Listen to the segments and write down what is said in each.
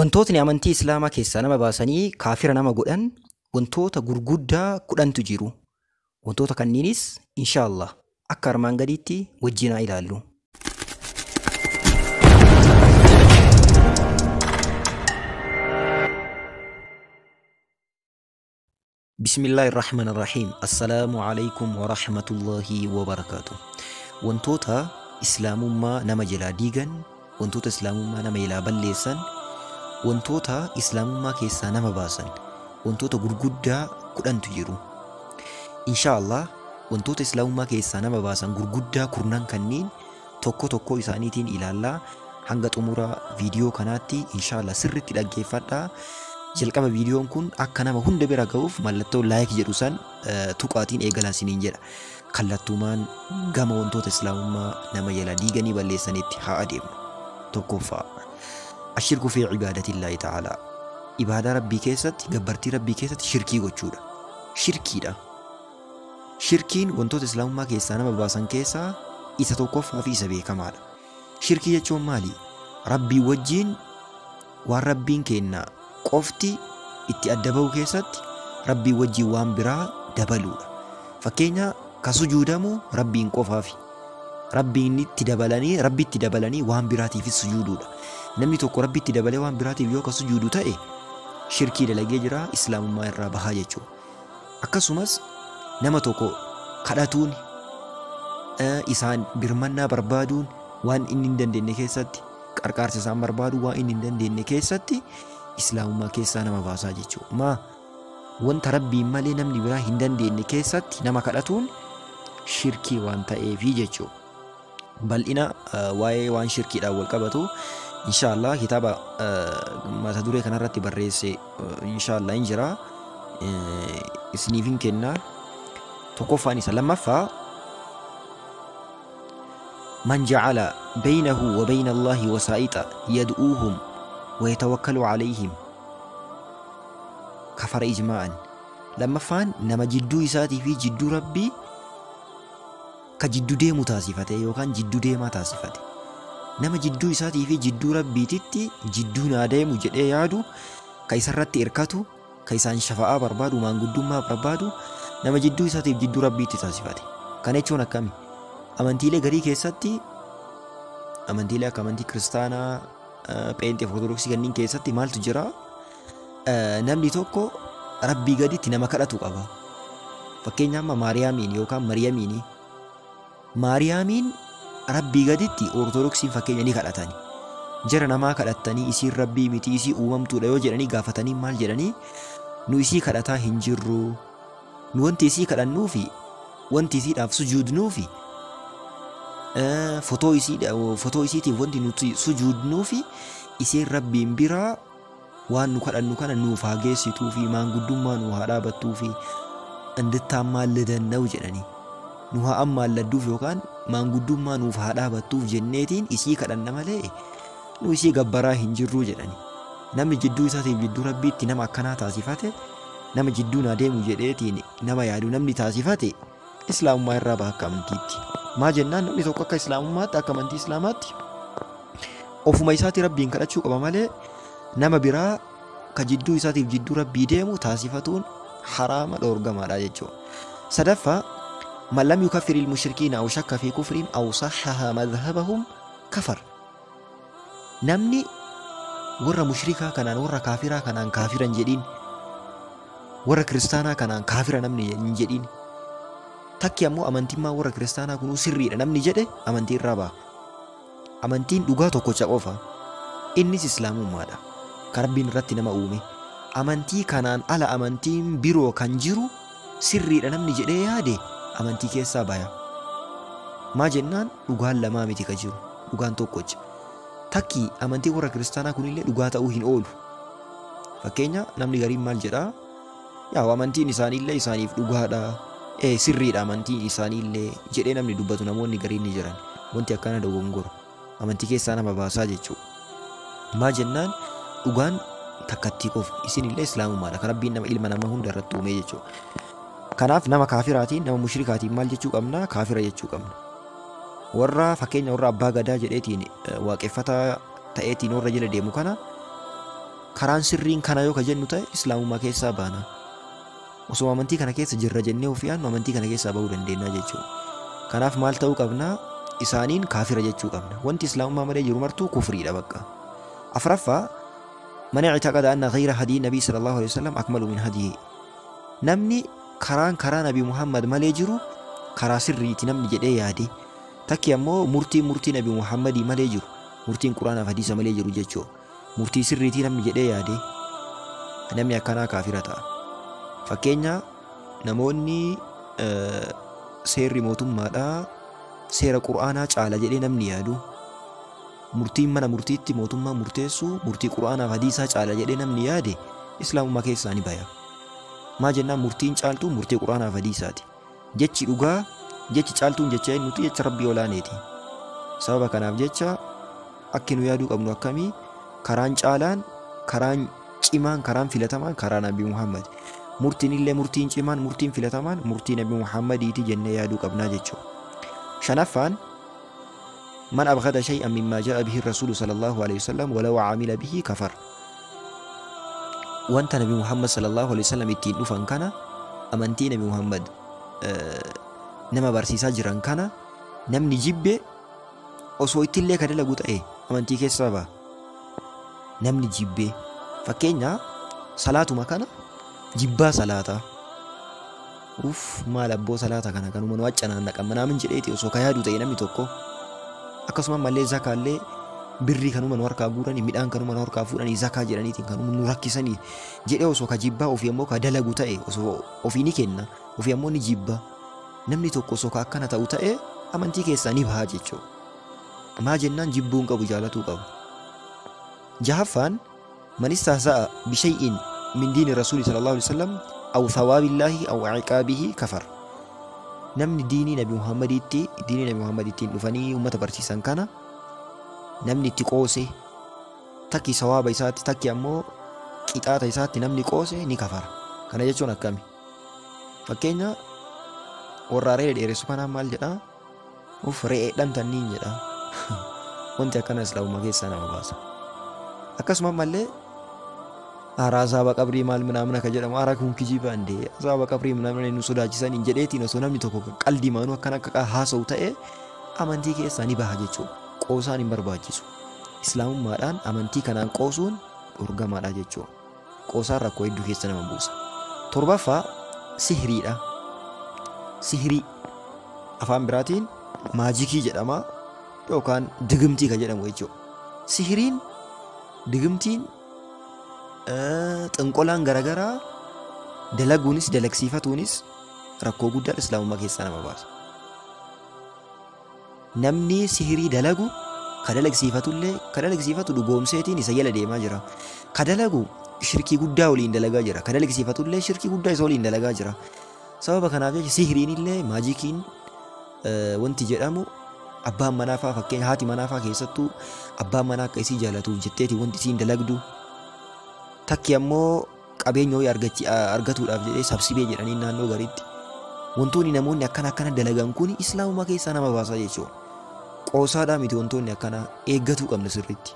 Wantootni amantii Islaamaa keessaa nama baasanii kaafira nama godhan wantoota gurguddaa kudhantu jiru. Wantoota kanniinis inshaallah akka armaan gadiitti wajjin haa ilaallu. Bismillahirrahmanirrahiim. Assalaamu alaykum wa rahmatullahi wa barakaatuh. Wantoota Islaamummaa nama jalaa diigan, wantoota Islaamummaa nama jalaa balleessan, wantoota Islaamummaa keessaa nama baasan, wantoota gurguddaa kudhantu jiru. Inshaallah wantoota Islaamummaa keessaa nama baasan gurguddaa kurnan kanniin tokko tokko isaaniitiin ilaallaa. Hanga xumura viidiyoo kanaatti inshaallah sirriitti dhaggeeffadhaa. Jalqaba viidiyoon kun akka nama hunda bira ga'uuf mallattoo laayik jedhu san tuqaatiin eegalaa isiniin jedha. Kallattumaan gama wantoota Islaamummaa nama jalaa diiganii balleessanitti haa adeemnu. Tokkoffaa ashirku fi cibaadatillahi ta'ala. Ibaadaa rabbii keessatti, gabbartii rabbii keessatti shirkii gochuudha. Shirkiidha. Shirkiin wantoota Islaamummaa keessaa nama baasan keessaa isa tokkoffaa fi isa beekamaadha. Shirkii jechuun maali? Rabbii wajjiin waan rabbiin kenna qofti itti adda ba'u keessatti rabbii wajjiin waan biraa dabaluudha. Fakkeenya ka sujuudamu rabbiin qofaafi. Rabbiitti dabalanii waan biraatiifis sujuuduudha. Namni tokko rabbitti dabalee waan biraatiif yoo ka sujuudu ta'e shirkii dalagee jira, Islaamummaa irraa bahaa jechuudha. Akkasumas nama tokko kadhatuun, isaan birmannaa barbaaduun waan inni hin dandeenye keessatti, qarqaarsa isaan barbaadu waan inni hin dandeenye keessatti Islaamummaa keessaa nama baasaa jechuudha. Wanta rabbiin malee namni biraa hin dandeenye keessatti nama kadhatuun shirkii waan ta'eefi jechuudha. Bal'ina waa'ee waan shirkiidhaan wal qabatu inshaallah kitaaba mata duree kanarratti barreesse inshaallah hin jira, isiniif hin kennaa. Tokkoffaan isa lammaffaa man ja'ala baynahu wa bayna Allahi wasaa'ixa yad'uuhum ويتوكلوا عليهم كفر إجماعا. لما فان نما جدو إساتي في جدو ربي كجدو دي متاسفته يوكان جدو دي ما تاسفته. نما جدو إساتي في جدو ربي تتي جدو نادي مجدئ يادو كيسرت إركاتو كيسان شفاء بربادو مان قدو ما بربادو. نما جدو إساتي في جدو ربي تتاسفته كان يتشونا كامي أمانتيلي غري كيساتي أمانتيلي كامانتي كريستانا Peenxee Ortodoksii kanneen keessatti maaltu jira? Namni tokko rabbii gaditti nama kadhatu qaba. Fakkeenyaaf Maariyaamiin yookaan Mariyamiin. Maariyaamiin rabbii gaditti Ortodoksiin fakkeenya ni kadhatani. Jara namaa kadhatanii isiin rabbii miti, isii uumamtuudha yoo jedhanii gaafatanii maal jedhanii? Nu isii kadhataa hin jirru. Nu wanti isii kadhannuufi wanti isiidhaaf sujuudnuufi fotoo isiitiif wanti nuti sujuudnuufi isiin rabbiin biraa waan nu kadhannu kana nuuf haa geessituufi maanguddummaa nu haa dhaabattuufi indittaan maalladanna'u jedhanii nu haa ammaalladduuf yookaan maanguddummaa nuuf haa dhaabattuuf jenneetiin isii kadhanna malee nu isii gabbaraa hin jirru jedhanii. Namni jidduu isaatiif jidduu rabbiitti nama akkanaa taasifate, nama jidduun adeemu jedheetiin nama yaadu namni taasifate Islaamummaa irraa baha akka amantiitti. Maa jennaan namni tokko akka Islaamummaatti, akka amantii Islaamaatti ofuma isaati rabbiin kadhachuu qaba malee nama biraa ka jidduu isaatiif jidduu rabbii deemu taasifatuun haraama dhoorgamaadha jechuudha. Sadaffaa man lam yukaffir ilmushrikiina aw shakka fi kufriin aw sahhaha madhhabahum kafar. Namni warra mushrikaa kanaan, warra kaafiraa kanaan kaafira hin jedhiin, warra kiristaanaa kanaan kaafira namni hin jedhiin. Takki ammoo amantiin warra kiristaanaa kunuu sirriidha namni jedhe amantii irraa baha. Amantiin dhugaa tokkocha qofa. Innis Islaamummaadha. Kan rabbiin irratti nama uume. Amantii kanaan ala amantiin biroo kan jiru sirriidha namni jedhee yaade amantii keessaa baya. Maa jennaan dhugaan lamaa miti ka jiru. Dhugaan tokkocha. Takki amantii warra kiristaanaa kunillee dhugaa ta'uu hin oolu. Fakkeenya namni gariin maal jedhaa? Yaa amantiin isaaniillee isaaniif dhugaadha. Sirriidha amantiin isaaniillee jedhee namni dubbatu namoonni gariin ni jiran. Wanti akkana dogongora. Amantii keessaa nama baasaa jechuudha. Maa jennaan dhugaan takkattii qofa. Isinillee Islaamummaadha. Kan rabbiin nama ilma nama hunda irratti uume jechuudha. Kanaaf nama kaafiraatiin, nama mushrikaatiin maal jechuu qabna? Kaafira jechuu qabna. Warra fakkeenya warra abbaa gadaa jedheetiin waaqeffataa ta'eetiin warra jala deemu kana karaan sirriin kana yoo ka jennu ta'e islaamummaa keessaa baana. Osoo amantii kana keessa jirra jennee ofii yaadnu amantii kana keessaa bahuu dandeenya jechuudha. Kanaaf maal ta'uu qabna? Isaaniin kaafira jechuu qabna. Wanti islaamummaa malee jiru martuu kufriidha bakka. Afraffaa man i'taqada anna ghayra hadii nabii sallallahu alaihi wasallam akmalu min hadihi. Namni karaa nabii Muhammad malee jiru karaa sirriiti namni jedhee yaade. Takki ammoo murtii nabii Muhammadii malee jiru, murtiin quraanaaf hadiisa malee jiru jechuudha. Murtii sirriitii namni jedhee yaade namni akkanaa kaafira ta'a. Fakkeenya namoonni seerri mootummaadhaa seera quraanaa caala jedhee namni yaadu, murtiin mana murtiitti mootummaa murteessu murtii quraanaaf hadiisaa caala jedhee namni yaade islaamummaa keessaa ni baya. Maa jennaan murtiin caaltuu murtii quraanaaf hadiisaati. Jechi dhugaa, jechi caaltuun jecha nuti jecha rabbii olaaneeti. Sababa kanaaf jecha akki nu yaaduu qabnu akkamii karaan caalaan, karaan cimaan, karaan filatamaan karaa nabii Muhammad. Murtiin illee murtiin cimaan, murtiin filatamaan murtii nabii Muhammadiiti jennee yaaduu qabnaa jechuudha. Shanaffaan man abghada shay'an mimmaa jaa'a bihi rasuulu sallallahu alaihi wasallam walaw amila bihi kafar. Wanta nabii Muhammad sallallahu alaihi wasallam ittiin dhufan kana, amantii nabii Muhammad nama barsiisaa jiran kana namni jibbe osoo ittillee ka dalagu ta'e amantii keessaa ba'a. Namni jibbe fakkeenya salaatuma kana jibbaa salaataa, maal abboo salaata kana kanuma nu waccanaan naqamma naamin jedheeti osoo ka yaadu ta'e namni tokko. Akkasuma mallee zakaallee birrii kanuma nu harkaa guuranii, midhaan kanuma nu harkaa fuudhanii zakaa jedhaniitiin kanuma nu rakkisanii jedhee osoo ka jibbaa ofii ammoo ka dalagu ta'e osoo ofii ni kenna ofii ammoo ni jibba. Namni tokko osoo ka akkana ta'u ta'e amantii keessaa ni bahaa jechuudha. Maa jennaan jibbuun qabu jaalatuu qabu. Jahaffaan man istahza'a bishay'in min diini rasuuli sallallahu alaihi wasallam aw thawaabillahi aw ciqaabihi kafar. Namni diinii nabi Muhammadiittiin dhufanii ummata barsiisan kana namni itti qoose, takki sawaaba isaatti takki ammoo qixaata isaatti namni qoose ni kafara. Kana jechuun akkami? Fakkeenya warra re'ee dheeressu kanaan maal jedhaa? Re'eedhaan tanniin jedhaa. Wanti akkana islaamummaa keessaa nama baasa. Akkasuma mallee azaaba qabrii maal minaamina ka jedhamu araa kun kijiba indee azaaba qabrii minaamina nu sodaachisan hin jedheetiin osoo namni tokko qalbii maanuu akkana akka haasa'u ta'e amantii keessaa ni baha jechuudha. Qoosaan hin barbaachisu. Islaamummaadhaan amantii kanaan qoosuun dhorgamaadha jechuudha. Qoosaan rakkoo hedduu keessa nama buusa. Torbaffaa sihiriidha. Sihirii afaan biraatiin maajikii jedhama yookaan digimtii ka jedhamu jechuudha. Sihiriin, digimtiin, xinqolaan garagaraa dalaguunis dalagsiifatuunis rakkoo guddaa islaamummaa keessaa nama baasa. Namni sihirii dalagu ka dalagsiifatu dhugoomseetiin isa jala deemaa jira. Ka dalagu shirkii guddaa waliin dalagaa jira. Ka dalagsiifatullee shirkii guddaa isa waliin dalagaa jira. Sababa kanaaf jecha sihiriin illee maajikiin wanti jedhamu abbaan manaa fa'aa fakkeenya haati manaa fa'aa keessattuu abbaan manaa akka isii jaalatuuf jetteeti wanti isiin dalagdu. Takki ammoo qabeenya wayii argatuudhaaf jedhee sabsibee jedhanii naannoo gariitti wantoonni namoonni akkana dalagan kun islaamummaa keessaa nama baasaa jechuudha. Qoosaadhaa miti wantoonni akkana eeggatuu qabna sirriitti.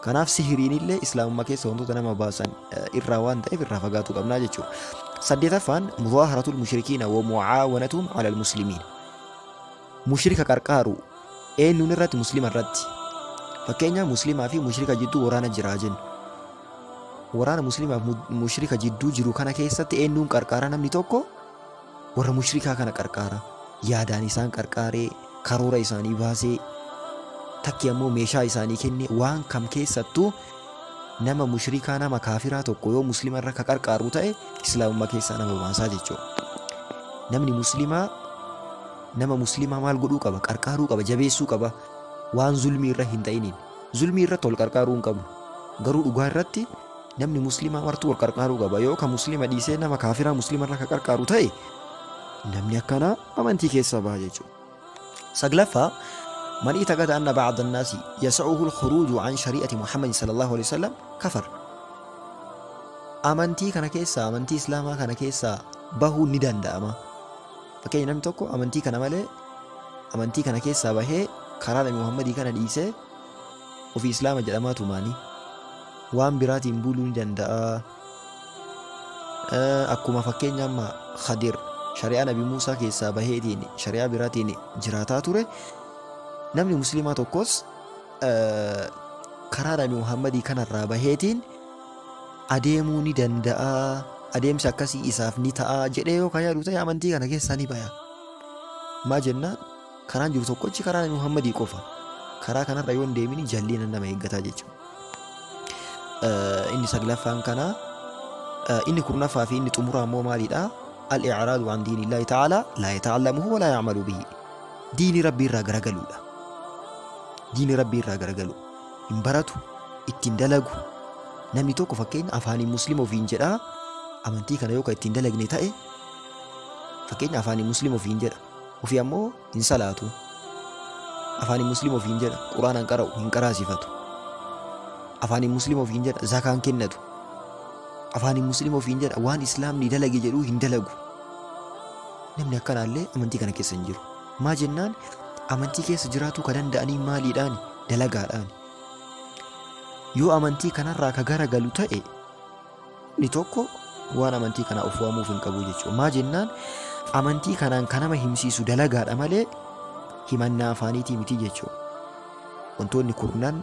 Kanaaf sihiriin illee islaamummaa keessa wantoota nama baasan irraa waan ta'eef irraa fagaatuu qabnaa jechuudha. Saddeetaffaan mudaaharatul mushrikiina wa mucaawanatuhum alal muslimiin. Mushrika qarqaaru eenyuun irratti? Muslima irratti. Fakkeenya muslimaa fi mushrika jidduu waraana jiraa jennu. Waraana muslimaa fi mushrika jidduu jiru kana keessatti eenyuun qarqaara? Namni tokko warra mushrikaa kana qarqaara. Yaadaan isaan qarqaaree karoora isaanii baasee takki ammoo meeshaa isaanii kenne waan kam keessattuu nama mushrikaa nama kaafiraa tokko yoo muslima irra ka qarqaaru ta'e islaamummaa keessaa nama baasaa jechuudha. Namni muslimaa nama muslimaa maal godhuu qaba? Qarqaaruu qaba, jabeessuu qaba. Waan zulmii irra hin ta'iniin. Zulmii irratti wal qarqaaruu hin qabnu. Garuu dhugaa irratti namni muslimaa martuu wal qarqaaruu qaba. Yoo ka muslima dhiisee nama kaafiraa muslima irra ka qarqaaru ta'e namni akkanaa amantii keessaa baha jechuudha. Saglaffaa من اعتقد أن بعض الناس يسعه الخروج عن شريعة محمد صلى الله عليه وسلم كفر. Amantii kana keessa amantii islaamaa kana keessa bahuu ni danda'ama. Fakkeenya namni tokko amantii kana malee amantii kana keessaa bahee karaa nabi Muhammadii kana dhiisee ofii islaama jedhamaa tumaanii waan biraatiin buluu ni danda'a. Akkuma fakkeenya amma Khadir shari'aa Nabi Muusaa keessaa baheetiin shari'aa biraatiin jiraataa ture. Namni musliimaa tokkos karaa Nabi Muhammadii kanarraa baheetiin adeemuu ni danda'a. Adeemsi akkasii isaaf ni ta'a jedhee yoo kan yaadu ta'e amantii kana keessaa ni baya. Maa jennaan karaan jiru tokkochi karaa Nabi Muhammadii qofa. Karaa kanarra yoo hin deemini jalliin nama eeggataa jechuudha. Inni saglaffaan kana inni kurnaffaa fi inni xumuraa immoo maalidha? Al-i'raadu an diinillaahi ta'aalaa laa yata'allamuhu wa laa ya'malu bihi. Diini rabbii irraa garagaluudha. Diini rabbii irraa garagalu. Hin baratu, ittiin dalagu. Namni tokko fakkeenya afaaniin muslima ofiin jedhaa. Amantii kana yoo kan ittiin dalagne ta'e fakkeenya afaaniin muslima ofiin jedha. Ofii ammoo hin salaatu. Afaaniin muslima ofiin jedha. Quraanaan qara'u hin qaraasifatu. Afaaniin muslima ofiin jedha. Zakaan kennatu. Afaaniin muslima ofiin jedha. Waan islaamni dalage jedhuu hin dalagu. Namni akkanaallee amantii kana keessa hin jiru. Maa jennaan amantii keessa jiraatuu ka danda'anii maaliidhaan? Dalagaadhaan. Yoo amantii kanarraa ka garagalu ta'e ni tokko waan amantii kana of waamuuf hin qabu jechuudha. Maa jennaan amantii kanaan kan nama himsiisu dalagaadha malee himannaa afaaniitii miti jechuudha. Wantoonni kurnan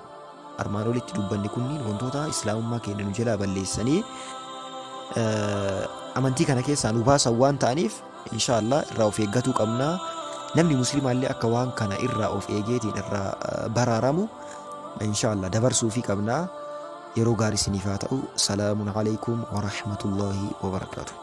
armaan olitti dubbanne kunniin wantoota islaamummaa keenya nu jalaa balleessanii amantii kana keessaa nu baasan waan ta'aniif inshaallah irraa of eeggatuu qabna. Namni muslimaallee akka waan kana irraa of eegeetiin irraa baraaramu inshaallah dabarsuu fi qabna. Yeroo gaarii isiniif haa ta'u. Salaamun alaykum wa rahmatullahi wa barakaatuh.